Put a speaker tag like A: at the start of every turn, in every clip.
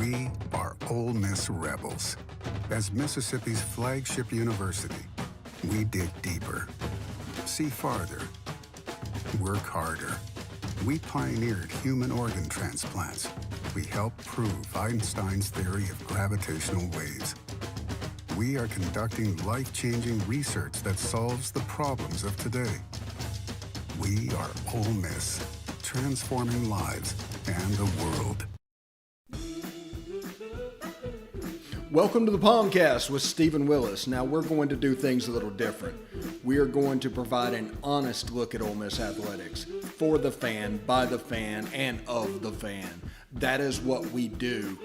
A: We are Ole Miss Rebels. As Mississippi's flagship university, we dig deeper, see farther, work harder. We pioneered human organ transplants. We helped prove Einstein's theory of gravitational waves. We are conducting life-changing research that solves the problems of today. We are Ole Miss, transforming lives and the world.
B: Welcome to the POMcast with Stephen Willis. Now we're going to do things a little different. We are going to provide an honest look at Ole Miss athletics for the fan, by the fan, and of the fan. That is what we do.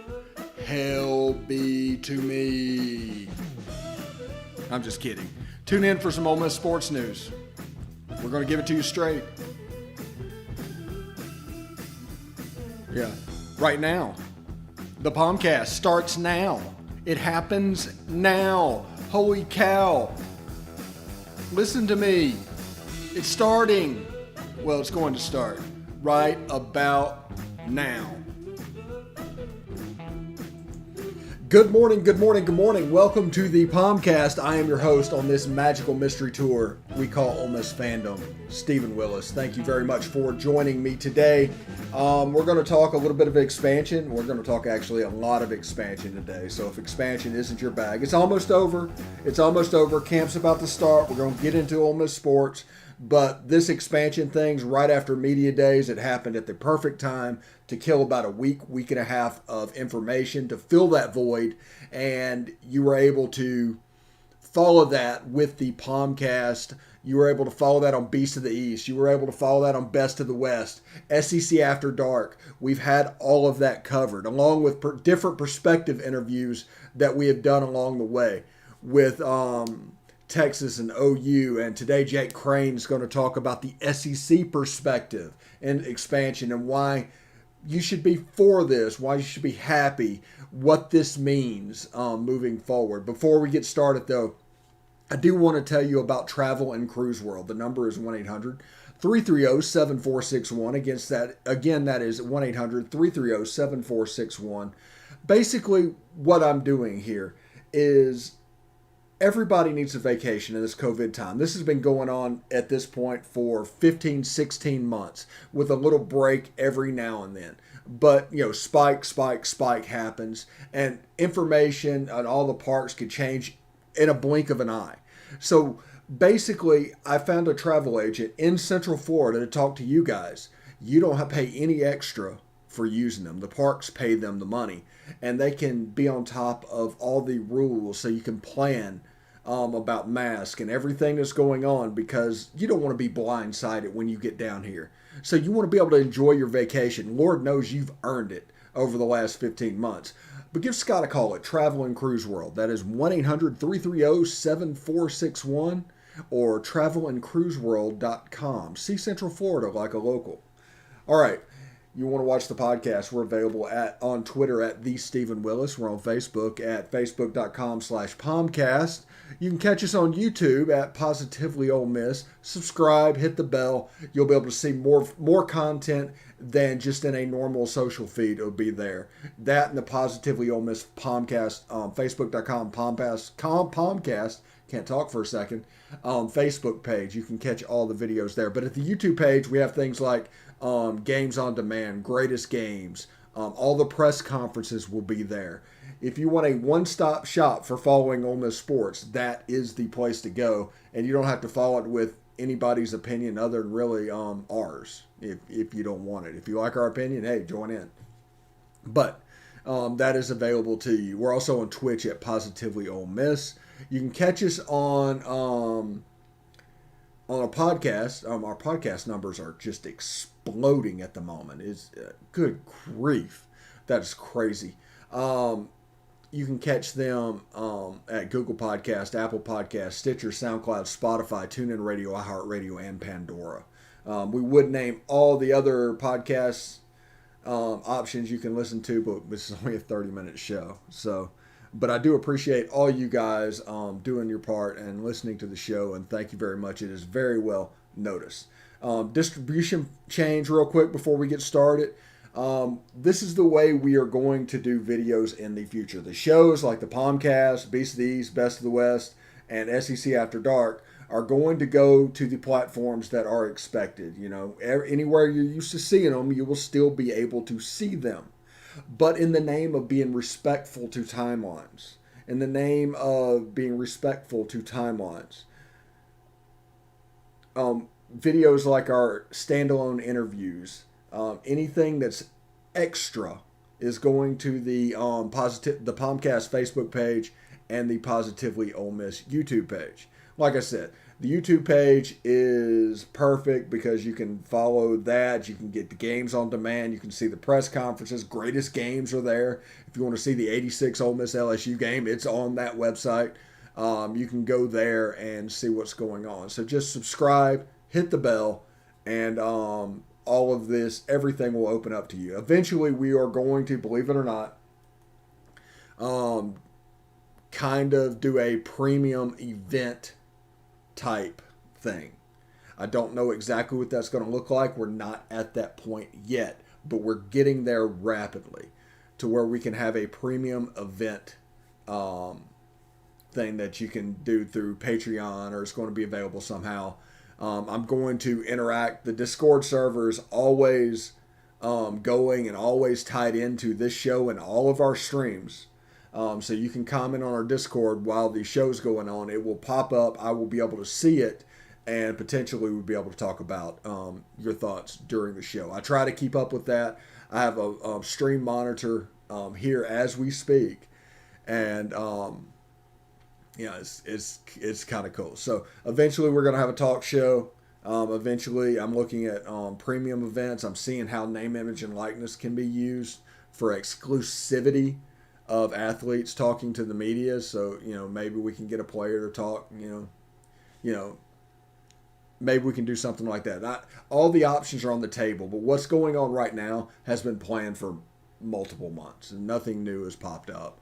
B: Hell be to me. I'm just kidding. Tune in for some Ole Miss sports news. We're going to give it to you straight. Yeah, right now. The POMcast starts now. It happens now. Holy cow. Listen to me. It's starting. Well, it's going to start right about now. Good morning, good morning, good morning. Welcome to the POMcast. I am your host on this magical mystery tour we call Ole Miss Fandom, Stephen Willis. Thank you very much for joining me today. We're going to talk a little bit of expansion. We're going to talk actually a lot of expansion today. So if expansion isn't your bag, it's almost over. It's almost over. Camp's about to start. We're going to get into Ole Miss sports. But this expansion thing's right after media days. It happened at the perfect time to kill about a week and a half of information to fill that void. And you were able to follow that with the POMcast. You were able to follow that on Beast of the East. You were able to follow that on Best of the West, SEC After Dark. We've had all of that covered, along with different perspective interviews that we have done along the way with Texas and OU. And today Jake Crain is going to talk about the SEC perspective and expansion and why you should be for this, why you should be happy, what this means moving forward. Before we get started, though, I do want to tell you about Travel and Cruise World. The number is 1-800-330-7461. Again, that is 1-800-330-7461. Basically, what I'm doing here is everybody needs a vacation in this COVID time. This has been going on at this point for 15, 16 months with a little break every now and then. But, spike happens, and information on all the parks could change in a blink of an eye. So basically, I found a travel agent in Central Florida to talk to you guys. You don't have to pay any extra for using them. The parks pay them the money, and they can be on top of all the rules so you can plan about masks and everything that's going on, because you don't want to be blindsided when you get down here. So you want to be able to enjoy your vacation. Lord knows you've earned it over the last 15 months. But give Scott a call at Travel and Cruise World. That is 1-800-330-7461 or travelandcruiseworld.com. See Central Florida like a local. All right. You want to watch the podcast, we're available on Twitter at The Stephen Willis. We're on Facebook at facebook.com/POMcast. You can catch us on YouTube at Positively Ole Miss. Subscribe, hit the bell. You'll be able to see more content than just in a normal social feed. It'll be there. That and the Positively Ole Miss POMcast, Facebook.com/POMcast. Can't talk for a second. Facebook page. You can catch all the videos there. But at the YouTube page, we have things like Games on Demand, Greatest Games. All the press conferences will be there. If you want a one-stop shop for following Ole Miss sports, that is the place to go. And you don't have to follow it with anybody's opinion other than really ours, if you don't want it. If you like our opinion, hey, join in. But that is available to you. We're also on Twitch at Positively Ole Miss. You can catch us on a podcast. Our podcast numbers are just exploding at the moment. It's good grief, that is crazy. You can catch them at Google Podcast, Apple Podcast, Stitcher, SoundCloud, Spotify, TuneIn Radio, iHeartRadio, and Pandora. We would name all the other podcasts options you can listen to, but this is only a 30-minute show. But I do appreciate all you guys doing your part and listening to the show, and thank you very much. It is very well noticed. Distribution change real quick before we get started. This is the way we are going to do videos in the future. The shows like the POMcast, Beast of the East, Best of the West, and SEC After Dark are going to go to the platforms that are expected. Anywhere you're used to seeing them, you will still be able to see them. But in the name of being respectful to timelines, videos like our standalone interviews, anything that's extra is going to the POMcast Facebook page and the Positively Ole Miss YouTube page. Like I said, the YouTube page is perfect because you can follow that. You can get the games on demand. You can see the press conferences. Greatest games are there. If you want to see the 86 Ole Miss LSU game, it's on that website. You can go there and see what's going on. So just subscribe, hit the bell, and all of this, everything will open up to you. Eventually, we are going to, believe it or not, kind of do a premium event type thing. I don't know exactly what that's going to look like. We're not at that point yet, but we're getting there rapidly to where we can have a premium event thing that you can do through Patreon, or it's going to be available somehow. I'm going to interact. The Discord server is always going and always tied into this show and all of our streams. So you can comment on our Discord while the show's going on. It will pop up. I will be able to see it, and potentially we'll be able to talk about your thoughts during the show. I try to keep up with that. I have a stream monitor here as we speak, and it's kind of cool. So eventually we're going to have a talk show. Eventually I'm looking at premium events. I'm seeing how name, image, and likeness can be used for exclusivity of athletes talking to the media. So, maybe we can get a player to talk, maybe we can do something like that. All the options are on the table, but what's going on right now has been planned for multiple months and nothing new has popped up.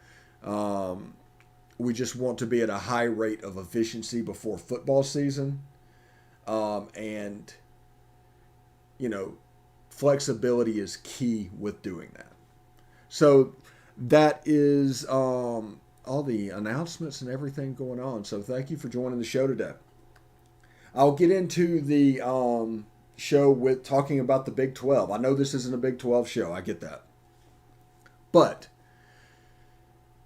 B: We just want to be at a high rate of efficiency before football season. And flexibility is key with doing that. So that is all the announcements and everything going on. So thank you for joining the show today. I'll get into the show with talking about the Big 12. I know this isn't a Big 12 show. I get that. But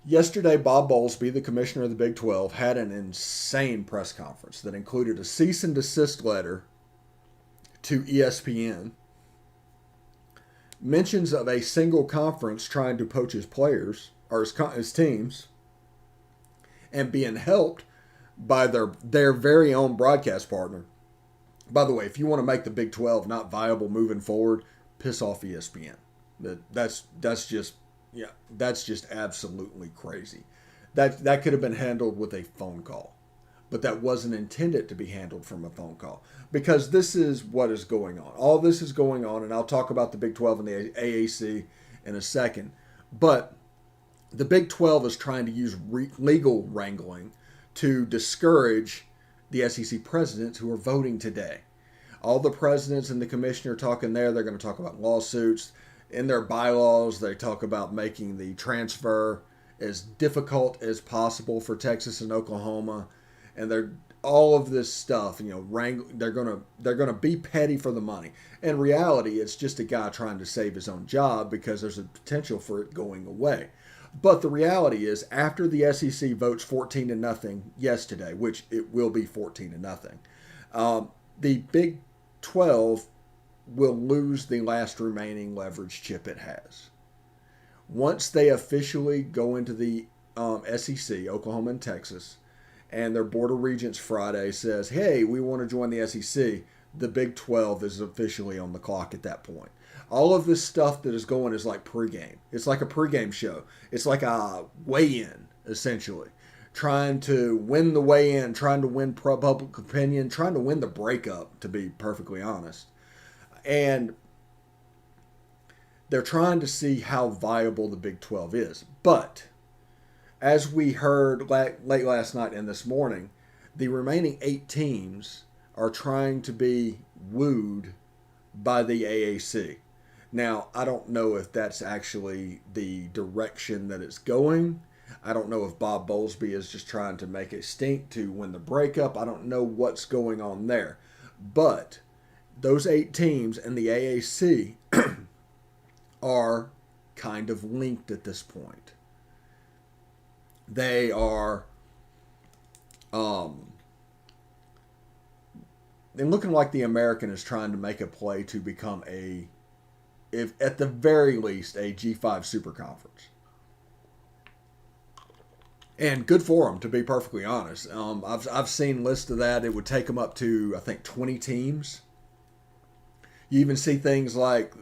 B: yesterday, Bob Bowlsby, the commissioner of the Big 12, had an insane press conference that included a cease and desist letter to ESPN, mentions of a single conference trying to poach his players or his teams, and being helped by their very own broadcast partner. By the way, if you want to make the Big 12 not viable moving forward, piss off ESPN. That's just absolutely crazy. That could have been handled with a phone call, but that wasn't intended to be handled from a phone call, because this is what is going on. All this is going on, and I'll talk about the Big 12 and the AAC in a second, but the Big 12 is trying to use legal wrangling to discourage the SEC presidents who are voting today. All the presidents and the commissioner talking there, they're going to talk about lawsuits. In their bylaws, they talk about making the transfer as difficult as possible for Texas and Oklahoma, and they're all of this stuff. They're gonna be petty for the money. In reality, it's just a guy trying to save his own job because there's a potential for it going away. But the reality is, after the SEC votes 14-0 yes today, which it will be 14-0, the Big 12 will lose the last remaining leverage chip it has. Once they officially go into the SEC, Oklahoma and Texas, and their Board of Regents Friday says, hey, we want to join the SEC, the Big 12 is officially on the clock at that point. All of this stuff that is going is like pregame. It's like a pregame show. It's like a weigh-in, essentially. Trying to win the weigh-in, trying to win public opinion, trying to win the breakup, to be perfectly honest. And they're trying to see how viable the Big 12 is. But as we heard late last night and this morning, the remaining 8 teams are trying to be wooed by the AAC. Now, I don't know if that's actually the direction that it's going. I don't know if Bob Bowlsby is just trying to make a stink to win the breakup. I don't know what's going on there. But those 8 teams and the AAC are kind of linked at this point. They are and looking like the American is trying to make a play to become if at the very least, a G5 super conference. And good for them, to be perfectly honest. I've seen lists of that. It would take them up to, I think, 20 teams. You even see things like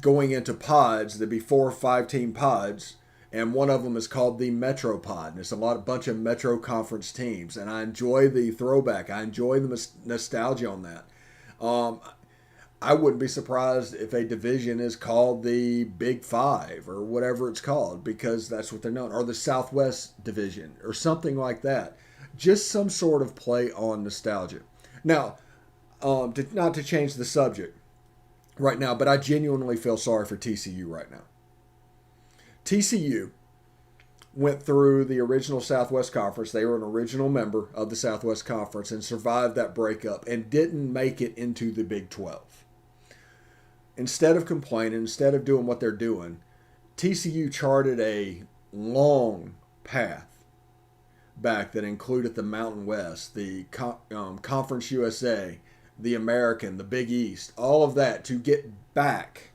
B: going into pods. There'd be 4 or 5 team pods, and one of them is called the Metro Pod. And it's a bunch of Metro Conference teams. And I enjoy the throwback. I enjoy the nostalgia on that. I wouldn't be surprised if a division is called the Big XII or whatever it's called, because that's what they're known, or the Southwest Division or something like that. Just some sort of play on nostalgia. Now, not to change the subject right now, but I genuinely feel sorry for TCU right now. TCU went through the original Southwest Conference. They were an original member of the Southwest Conference and survived that breakup and didn't make it into the Big 12. Instead of complaining, instead of doing what they're doing, TCU charted a long path back that included the Mountain West, the Conference USA, the American, the Big East, all of that to get back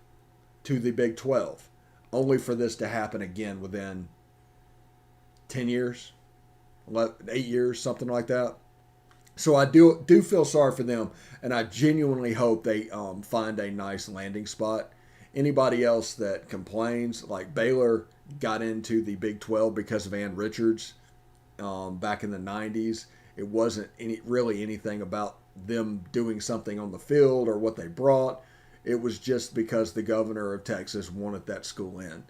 B: to the Big 12, only for this to happen again within 10 years, 8 years, something like that. So I do feel sorry for them, and I genuinely hope they find a nice landing spot. Anybody else that complains, like Baylor got into the Big 12 because of Ann Richards back in the 90s. It wasn't really anything about them doing something on the field or what they brought. It was just because the governor of Texas wanted that school in.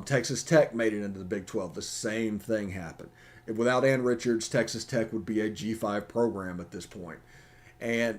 B: Texas Tech made it into the Big 12. The same thing happened. Without Ann Richards, Texas Tech would be a G5 program at this point. And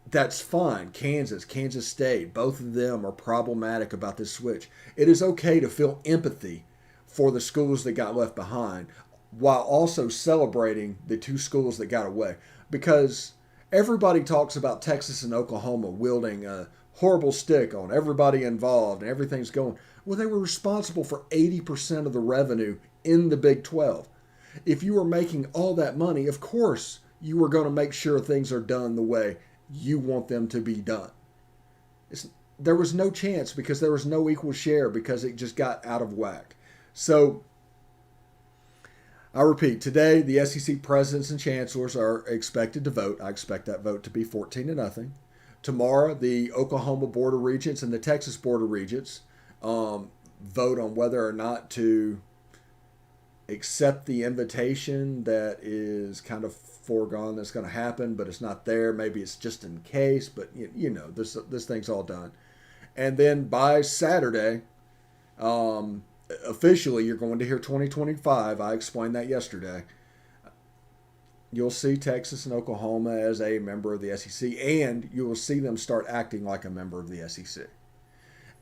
B: that's fine. Kansas State, both of them are problematic about this switch. It is okay to feel empathy for the schools that got left behind while also celebrating the 2 schools that got away. Because everybody talks about Texas and Oklahoma wielding a horrible stick on everybody involved and everything's going. Well, they were responsible for 80% of the revenue in the Big 12. If you were making all that money, of course you were going to make sure things are done the way you want them to be done. There was no chance because there was no equal share because it just got out of whack. So, I repeat, today the SEC presidents and chancellors are expected to vote. I expect that vote to be 14-0. Tomorrow, the Oklahoma Board of Regents and the Texas Board of Regents vote on whether or not to accept the invitation that is kind of foregone that's going to happen, but it's not there. Maybe it's just in case, but this thing's all done. And then by Saturday, officially, you're going to hear 2025. I explained that yesterday. You'll see Texas and Oklahoma as a member of the SEC, and you will see them start acting like a member of the SEC.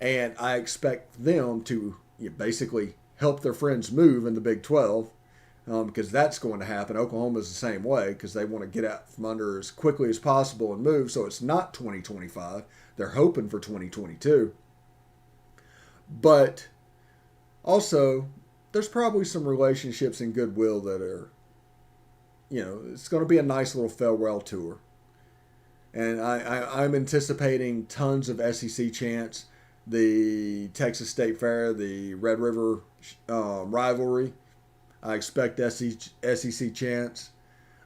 B: And I expect them to basically help their friends move in the Big 12 because that's going to happen. Oklahoma is the same way because they want to get out from under as quickly as possible and move. So it's not 2025. They're hoping for 2022. But also, there's probably some relationships and goodwill that are, it's going to be a nice little farewell tour. And I'm anticipating tons of SEC chants. The Texas State Fair, the Red River rivalry. I expect SEC chants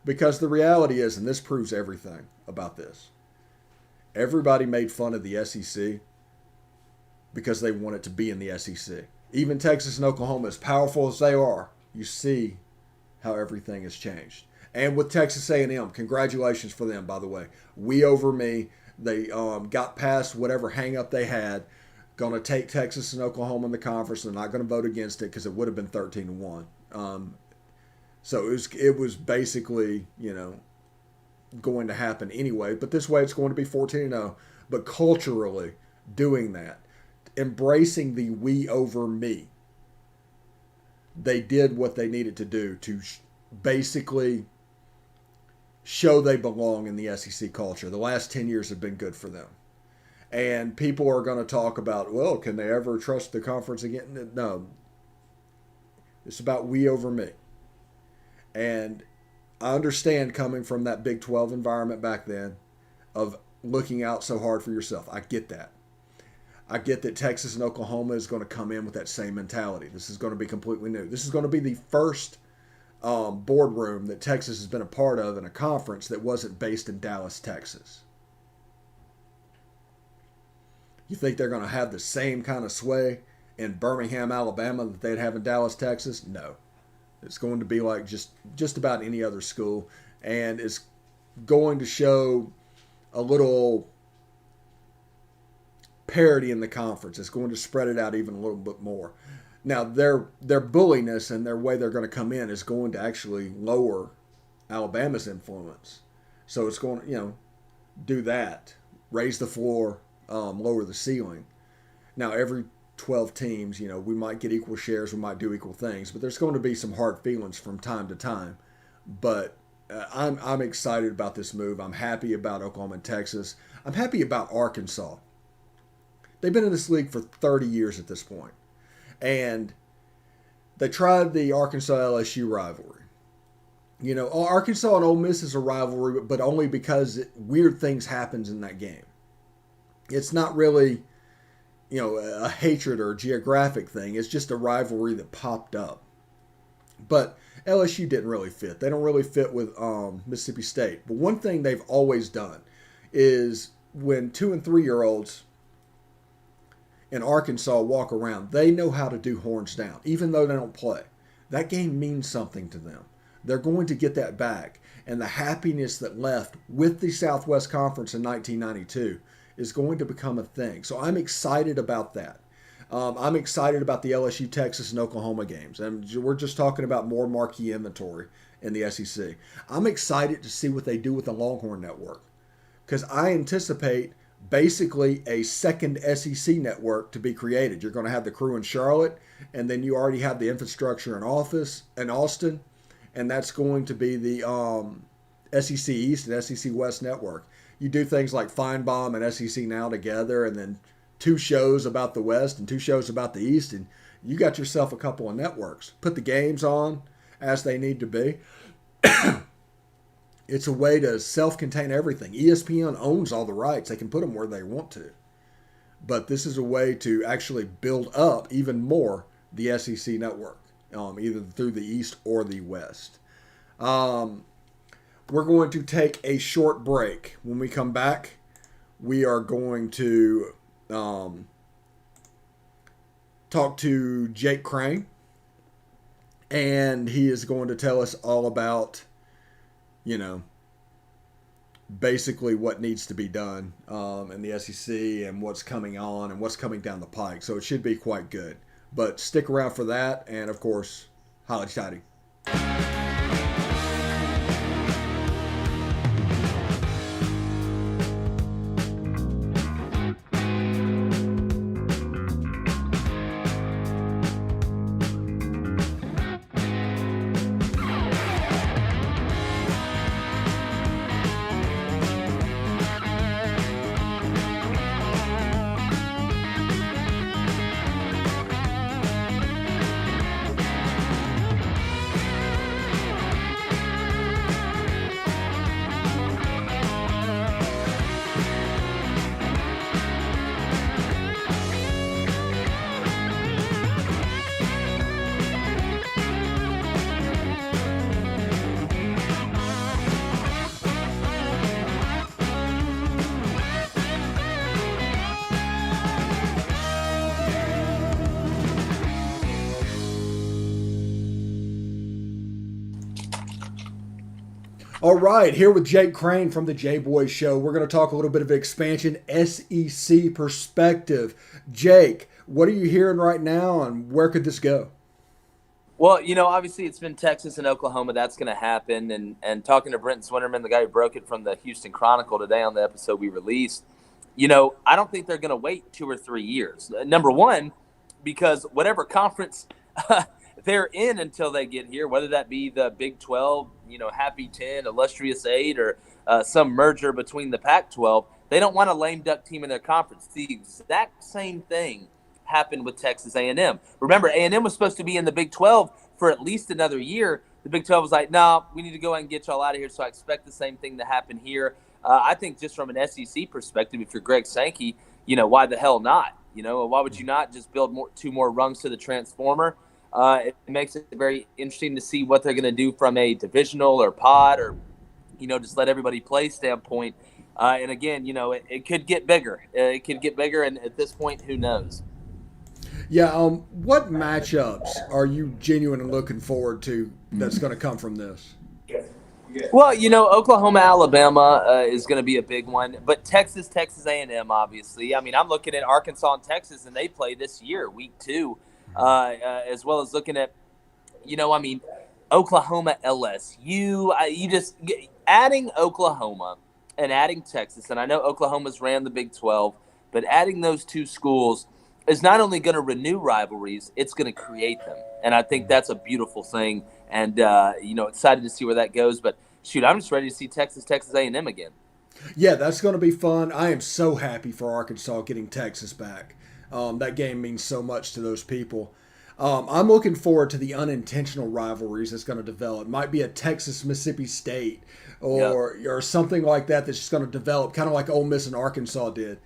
B: because the reality is, and this proves everything about this, everybody made fun of the SEC because they want it to be in the SEC. Even Texas and Oklahoma, as powerful as they are, you see how everything has changed. And with Texas A&M, congratulations for them, by the way. We over me. They got past whatever hang-up they had. Going to take Texas and Oklahoma in the conference. They're not going to vote against it because it would have been 13-1. So it was basically, going to happen anyway. But this way it's going to be 14-0. But culturally, doing that, embracing the we over me. They did what they needed to do to basically show they belong in the SEC culture. The last 10 years have been good for them. And people are going to talk about, well, can they ever trust the conference again? No. It's about we over me. And I understand coming from that Big 12 environment back then of looking out so hard for yourself. I get that. I get that Texas and Oklahoma is going to come in with that same mentality. This is going to be completely new. This is going to be the first boardroom that Texas has been a part of in a conference that wasn't based in Dallas, Texas. You think they're going to have the same kind of sway in Birmingham, Alabama that they'd have in Dallas, Texas? No. It's going to be like just about any other school, and it's going to show a little parity in the conference. It's going to spread it out even a little bit more. Now, their bulliness and their way they're going to come in is going to actually lower Alabama's influence. So it's going to, do that, raise the floor, lower the ceiling. Now, every 12 teams, we might get equal shares, we might do equal things, but there's going to be some hard feelings from time to time. But I'm excited about this move. I'm happy about Oklahoma and Texas. I'm happy about Arkansas. They've been in this league for 30 years at this point. And they tried the Arkansas-LSU rivalry. Arkansas and Ole Miss is a rivalry, but only because weird things happens in that game. It's not really, a hatred or a geographic thing. It's just a rivalry that popped up. But LSU didn't really fit. They don't really fit with Mississippi State. But one thing they've always done is when 2- and 3-year-olds in Arkansas walk around, they know how to do horns down, even though they don't play. That game means something to them. They're going to get that back. And the happiness that left with the Southwest Conference in 1992 is going to become a thing. So I'm excited about that. I'm excited about the LSU, Texas, and Oklahoma games. And we're just talking about more marquee inventory in the SEC. I'm excited to see what they do with the Longhorn Network, because I anticipate basically a second SEC network to be created. You're going to have the crew in Charlotte, and then you already have the infrastructure in Austin, and that's going to be the SEC East and SEC West network. You do things like Feinbaum and SEC Now together, and then 2 shows about the West and 2 shows about the East, and you got yourself a couple of networks. Put the games on as they need to be. It's a way to self-contain everything. ESPN owns all the rights. They can put them where they want to. But this is a way to actually build up even more the SEC network, either through the East or the West. We're going to take a short break. When we come back, we are going to talk to Jake Crain, and he is going to tell us all about basically what needs to be done in the SEC and what's coming on and what's coming down the pike. So it should be quite good. But stick around for that, and of course, holly tighty. All right, here with Jake Crain from the J-Boys Show. We're going to talk a little bit of expansion, SEC perspective. Jake, what are you hearing right now, and where could this go?
C: Well, obviously it's been Texas and Oklahoma. That's going to happen. And talking to Brent Swinnerman, the guy who broke it from the Houston Chronicle today on the episode we released, I don't think they're going to wait 2 or 3 years. Number one, because whatever conference they're in until they get here, whether that be the Big 12, Happy 10, Illustrious 8, or some merger between the Pac-12, they don't want a lame duck team in their conference. The exact same thing happened with Texas A&M. Remember, A&M was supposed to be in the Big 12 for at least another year. The Big 12 was like, no, we need to go ahead and get y'all out of here. So I expect the same thing to happen here. I think just from an SEC perspective, if you're Greg Sankey, why the hell not? Why would you not just build two more rungs to the transformer? It makes it very interesting to see what they're going to do from a divisional or pod or, just let everybody play standpoint. And again, it could get bigger. It could get bigger, and at this point, who knows?
B: Yeah. What matchups are you genuinely looking forward to that's going to come from this?
C: Well, Oklahoma, Alabama is going to be a big one, but Texas A&M, obviously. I mean, I'm looking at Arkansas and Texas, and they play this year, week 2, as well as looking at, Oklahoma, LSU. You just adding Oklahoma and adding Texas, and I know Oklahoma's ran the Big 12, but adding those two schools is not only going to renew rivalries, it's going to create them. And I think that's a beautiful thing. And, excited to see where that goes. But, shoot, I'm just ready to see Texas A&M again.
B: Yeah, that's going to be fun. I am so happy for Arkansas getting Texas back. That game means so much to those people. I'm looking forward to the unintentional rivalries that's going to develop. It might be a Texas-Mississippi State or something like that that's just going to develop, kind of like Ole Miss and Arkansas did.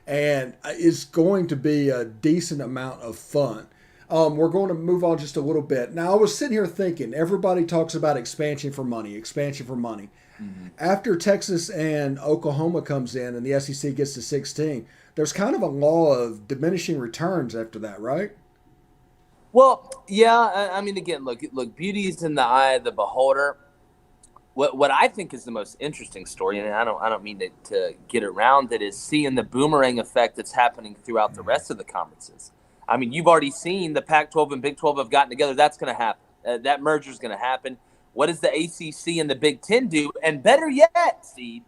B: And it's going to be a decent amount of fun. We're going to move on just a little bit. Now, I was sitting here thinking, everybody talks about expansion for money. Mm-hmm. After Texas and Oklahoma comes in and the SEC gets to 16, there's kind of a law of diminishing returns after that, right?
C: Well, yeah. I mean, again, look, beauty's in the eye of the beholder. What I think is the most interesting story, and I don't mean to get around it, is seeing the boomerang effect that's happening throughout the rest of the conferences. I mean, you've already seen the Pac-12 and Big 12 have gotten together. That's going to happen. That merger is going to happen. What does the ACC and the Big Ten do? And better yet, Steve,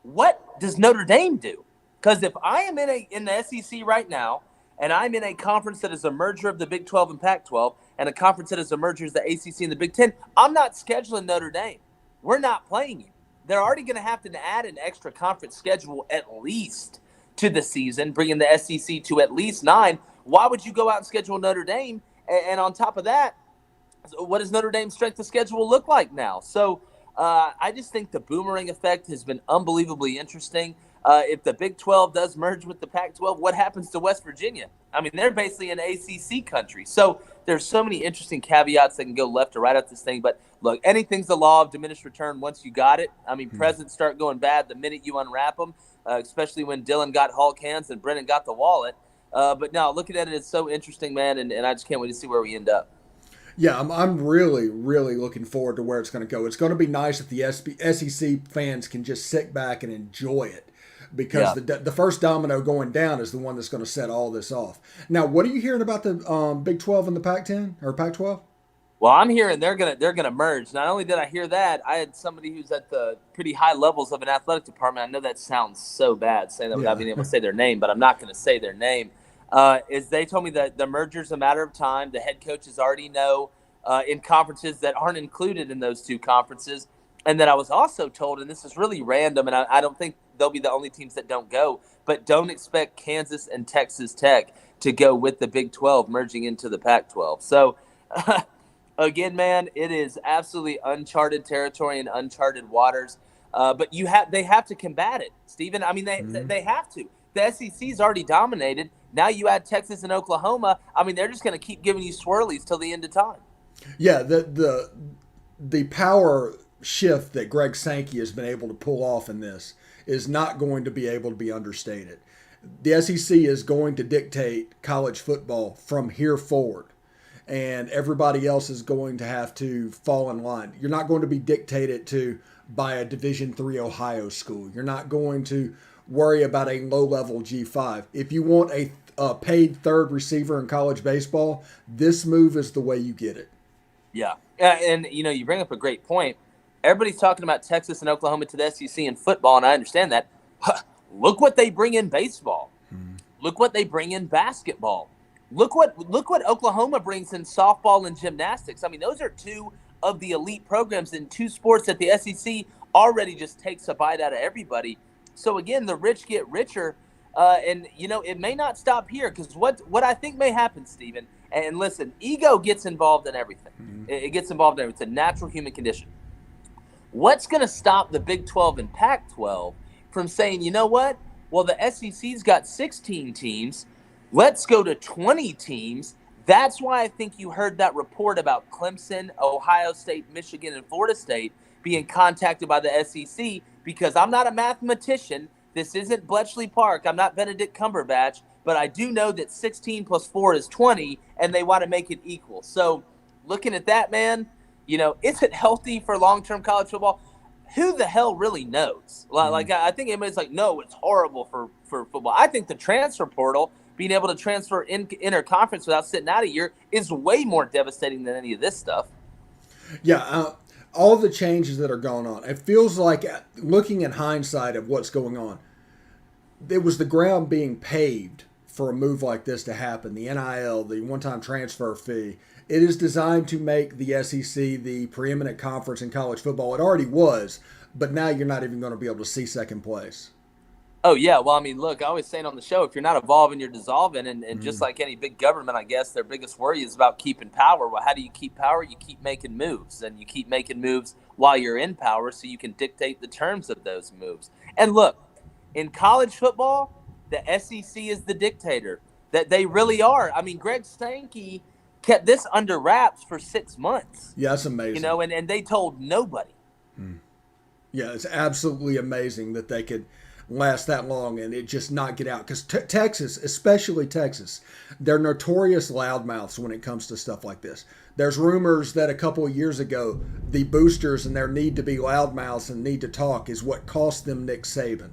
C: what does Notre Dame do? Because if I am in the SEC right now, and I'm in a conference that is a merger of the Big 12 and Pac-12, and a conference that is a merger of the ACC and the Big 10, I'm not scheduling Notre Dame. We're not playing you. They're already going to have to add an extra conference schedule at least to the season, bringing the SEC to at least 9. Why would you go out and schedule Notre Dame? And on top of that, what does Notre Dame's strength of schedule look like now? So I just think the boomerang effect has been unbelievably interesting. If the Big 12 does merge with the Pac-12, what happens to West Virginia? I mean, they're basically an ACC country. So there's so many interesting caveats that can go left or right at this thing. But look, anything's the law of diminished return once you got it. I mean, presents start going bad the minute you unwrap them, especially when Dylan got Hulk hands and Brennan got the wallet. But no, looking at it, it's so interesting, man, and I just can't wait to see where we end up.
B: Yeah, I'm really, really looking forward to where it's going to go. It's going to be nice if the SEC fans can just sit back and enjoy it. Because the first domino going down is the one that's going to set all this off. Now, what are you hearing about the Big 12 and the Pac-10 or Pac-12?
C: Well, I'm hearing they're gonna merge. Not only did I hear that, I had somebody who's at the pretty high levels of an athletic department. I know that sounds so bad saying that without being able to say their name, but I'm not going to say their name. Is they told me that the merger's a matter of time. The head coaches already know in conferences that aren't included in those two conferences. And then I was also told, and this is really random, and I don't think they'll be the only teams that don't go, but don't expect Kansas and Texas Tech to go with the Big 12 merging into the Pac-12. So, again, man, it is absolutely uncharted territory and uncharted waters. But they have to combat it, Stephen. I mean, they have to. The SEC's already dominated. Now you add Texas and Oklahoma. I mean, they're just going to keep giving you swirlies till the end of time.
B: Yeah, the power shift that Greg Sankey has been able to pull off in this is not going to be able to be understated. The SEC is going to dictate college football from here forward, and everybody else is going to have to fall in line. You're not going to be dictated to by a Division III Ohio school. You're not going to worry about a low-level G5. If you want a paid third receiver in college baseball, this move is the way you get it.
C: Yeah, and you bring up a great point. Everybody's talking about Texas and Oklahoma to the SEC in football, and I understand that. Look what they bring in baseball. Look what they bring in basketball. Look what Oklahoma brings in softball and gymnastics. I mean, those are two of the elite programs in two sports that the SEC already just takes a bite out of everybody. So again, the rich get richer, and it may not stop here, because what I think may happen, Stephen. And listen, ego gets involved in everything. It gets involved in everything. It's a natural human condition. What's going to stop the Big 12 and Pac-12 from saying, you know what? Well, the SEC's got 16 teams. Let's go to 20 teams. That's why I think you heard that report about Clemson, Ohio State, Michigan, and Florida State being contacted by the SEC, because I'm not a mathematician. This isn't Bletchley Park. I'm not Benedict Cumberbatch. But I do know that 16 plus 4 is 20, and they want to make it equal. So looking at that, man, is it healthy for long-term college football? Who the hell really knows? Like, I think everybody's like, no, it's horrible for football. I think the transfer portal, being able to transfer interconference without sitting out a year, is way more devastating than any of this stuff.
B: Yeah, all the changes that are going on, it feels like, looking in hindsight of what's going on, it was the ground being paved for a move like this to happen. The NIL, the one-time transfer fee, it is designed to make the SEC the preeminent conference in college football. It already was, but now you're not even going to be able to see second place.
C: Oh, yeah. Well, I mean, look, I always say it on the show, if you're not evolving, you're dissolving. And just like any big government, I guess, their biggest worry is about keeping power. Well, how do you keep power? You keep making moves. And you keep making moves while you're in power, so you can dictate the terms of those moves. And look, in college football, the SEC is the dictator. That they really are. I mean, Greg Sankey kept this under wraps for 6 months.
B: Yeah, that's amazing.
C: And they told nobody.
B: Yeah, it's absolutely amazing that they could last that long and it just not get out. Because Texas, especially Texas, they're notorious loudmouths when it comes to stuff like this. There's rumors that a couple of years ago, the boosters and their need to be loudmouths and need to talk is what cost them Nick Saban.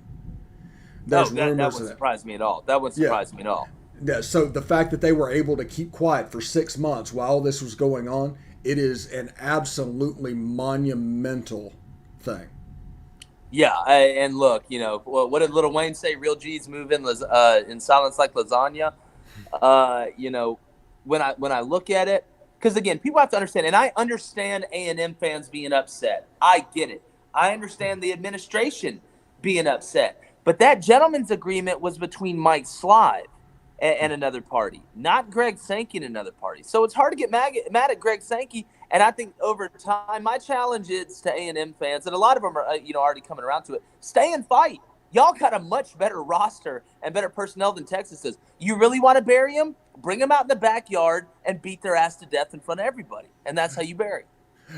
C: That wouldn't surprise me at all. That wouldn't surprise me at all.
B: Yeah, so the fact that they were able to keep quiet for 6 months while all this was going on, it is an absolutely monumental thing.
C: Yeah, and look, what did Lil Wayne say? Real G's move in silence like lasagna. When I look at it, because again, people have to understand, and I understand A&M fans being upset. I get it. I understand the administration being upset. But that gentleman's agreement was between Mike Slive and another party, not Greg Sankey and another party. So it's hard to get mad at Greg Sankey. And I think over time, my challenge is to A&M fans, and a lot of them are already coming around to it, stay and fight. Y'all got a much better roster and better personnel than Texas does. You really want to bury them? Bring them out in the backyard and beat their ass to death in front of everybody. And that's how you bury.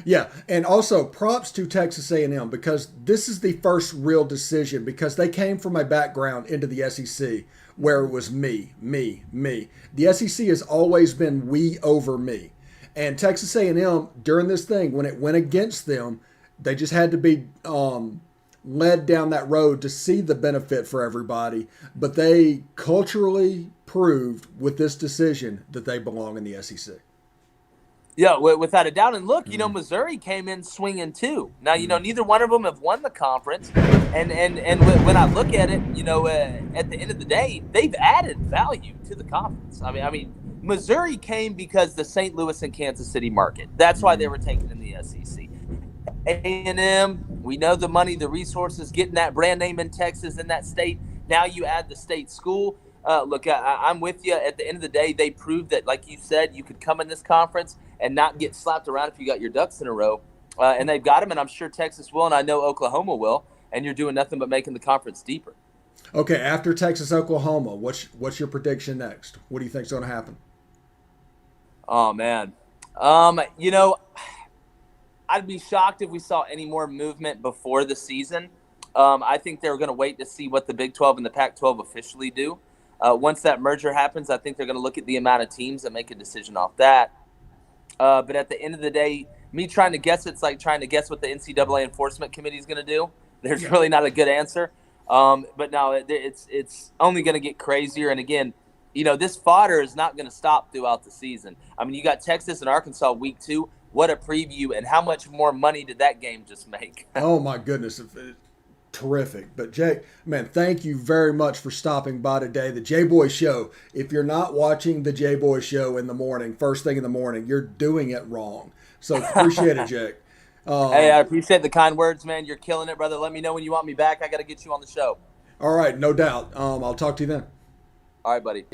B: Yeah, and also props to Texas A&M, because this is the first real decision, because they came from a background into the SEC where it was me. The SEC has always been we over me. And Texas A&M, during this thing, when it went against them, they just had to be led down that road to see the benefit for everybody. But they culturally proved with this decision that they belong in the SEC.
C: Yeah, without a doubt. And look, Missouri came in swinging too. Now, neither one of them have won the conference. And when I look at it, at the end of the day, they've added value to the conference. I mean, Missouri came because the St. Louis and Kansas City market. That's why they were taken in the SEC. A&M, we know the money, the resources, getting that brand name in Texas, in that state. Now you add the state school. Look, I'm with you. At the end of the day, they proved that, like you said, you could come in this conference and not get slapped around if you got your ducks in a row. And they've got them, and I'm sure Texas will, and I know Oklahoma will. And you're doing nothing but making the conference deeper.
B: Okay, after Texas, Oklahoma, what's your prediction next? What do you think's going to happen?
C: Oh, man. I'd be shocked if we saw any more movement before the season. I think they're going to wait to see what the Big 12 and the Pac-12 officially do. Once that merger happens, I think they're going to look at the amount of teams and make a decision off that. But at the end of the day, me trying to guess, it's like trying to guess what the NCAA Enforcement Committee is going to do. There's really not a good answer. But no, it's only going to get crazier. And again, this fodder is not going to stop throughout the season. I mean, you got Texas and Arkansas week 2. What a preview, and how much more money did that game just make?
B: Oh, my goodness. terrific. But Jake, man, thank you very much for stopping by today. The J-Boy Show. If you're not watching the J-Boy Show in the morning, first thing in the morning, you're doing it wrong. So appreciate it, Jake.
C: Hey, I appreciate the kind words, man. You're killing it, brother. Let me know when you want me back. I got to get you on the show.
B: All right, no doubt. I'll talk to you then.
C: All right, buddy.